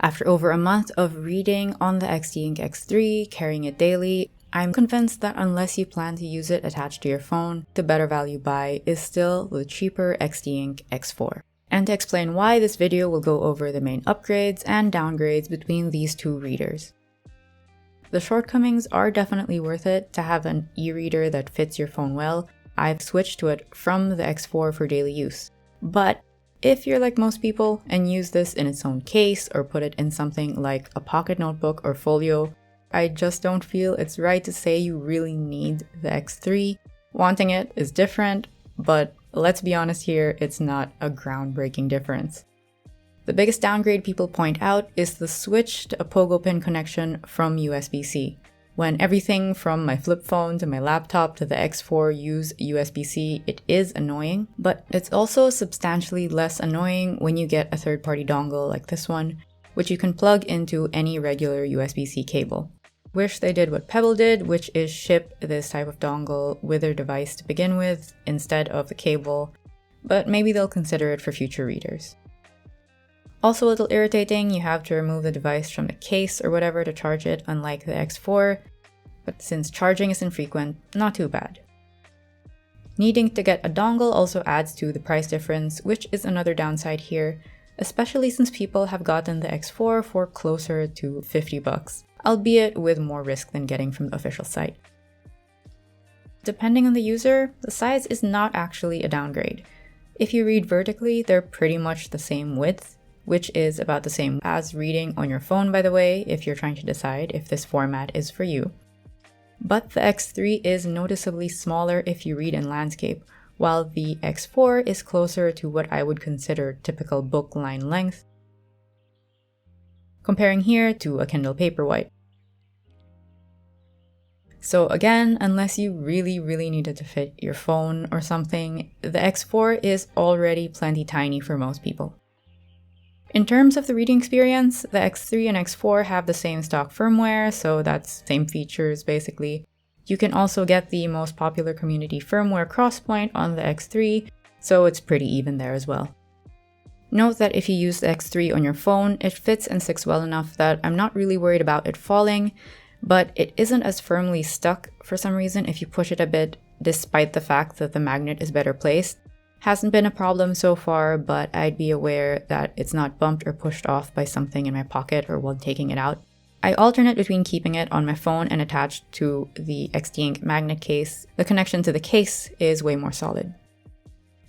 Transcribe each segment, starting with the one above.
After over a month of reading on the Xteink X3, carrying it daily, I'm convinced that unless you plan to use it attached to your phone, the better value buy is still the cheaper Xteink X4. And to explain why, this video will go over the main upgrades and downgrades between these two readers. The shortcomings are definitely worth it. To have an e-reader that fits your phone well, I've switched to it from the X4 for daily use. But if you're like most people and use this in its own case or put it in something like a pocket notebook or folio, I just don't feel it's right to say you really need the X3. Wanting it is different, but let's be honest here, it's not a groundbreaking difference. The biggest downgrade people point out is the switch to a pogo pin connection from USB-C. When everything from my flip phone to my laptop to the X4 use USB-C, it is annoying, but it's also substantially less annoying when you get a third-party dongle like this one, which you can plug into any regular USB-C cable. Wish they did what Pebble did, which is ship this type of dongle with their device to begin with instead of the cable, but maybe they'll consider it for future readers. Also a little irritating, you have to remove the device from the case or whatever to charge it, unlike the X4, but since charging is infrequent, not too bad. Needing to get a dongle also adds to the price difference, which is another downside here, especially since people have gotten the X4 for closer to $50, albeit with more risk than getting from the official site. Depending on the user, the size is not actually a downgrade. If you read vertically, they're pretty much the same width, which is about the same as reading on your phone, by the way, if you're trying to decide if this format is for you. But the X3 is noticeably smaller if you read in landscape, while the X4 is closer to what I would consider typical book line length, comparing here to a Kindle Paperwhite. So again, unless you really needed to fit your phone or something, the X4 is already plenty tiny for most people. In terms of the reading experience, the X3 and X4 have the same stock firmware, so that's same features basically. You can also get the most popular community firmware Crosspoint on the X3, so it's pretty even there as well. Note that if you use the X3 on your phone, it fits and sticks well enough that I'm not really worried about it falling, but it isn't as firmly stuck for some reason if you push it a bit, despite the fact that the magnet is better placed. Hasn't been a problem so far, but I'd be aware that it's not bumped or pushed off by something in my pocket or while taking it out. I alternate between keeping it on my phone and attached to the Xteink magnet case. The connection to the case is way more solid.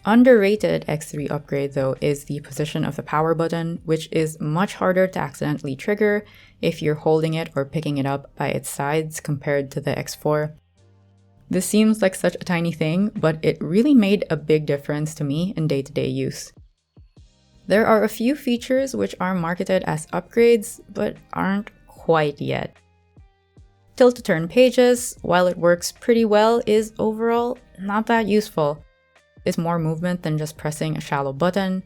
Underrated X3 upgrade though is the position of the power button, which is much harder to accidentally trigger if you're holding it or picking it up by its sides compared to the X4. This seems like such a tiny thing, but it really made a big difference to me in day-to-day use. There are a few features which are marketed as upgrades, but aren't quite yet. Tilt to turn pages, while it works pretty well, is overall not that useful. It's more movement than just pressing a shallow button,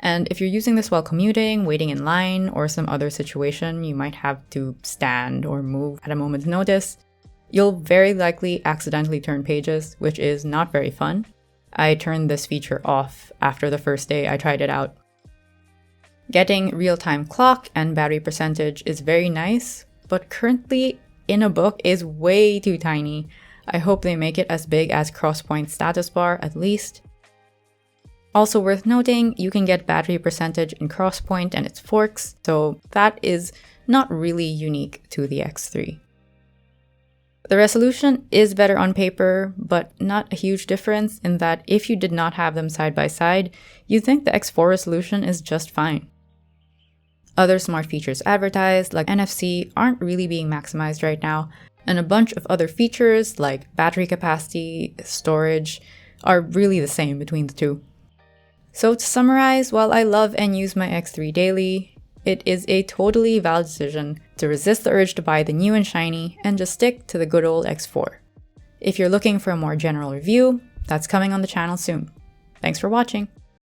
and if you're using this while commuting, waiting in line, or some other situation you might have to stand or move at a moment's notice, you'll very likely accidentally turn pages, which is not very fun. I turned this feature off after the first day I tried it out. Getting real-time clock and battery percentage is very nice, but currently in a book is way too tiny. I hope they make it as big as Crosspoint status bar at least. Also worth noting, you can get battery percentage in Crosspoint and its forks, so that is not really unique to the X3. The resolution is better on paper, but not a huge difference in that if you did not have them side by side, you'd think the X4 resolution is just fine. Other smart features advertised, like NFC, aren't really being maximized right now, and a bunch of other features like battery capacity, storage, are really the same between the two. So to summarize, while I love and use my X3 daily, it is a totally valid decision to resist the urge to buy the new and shiny and just stick to the good old X4. If you're looking for a more general review, that's coming on the channel soon. Thanks for watching!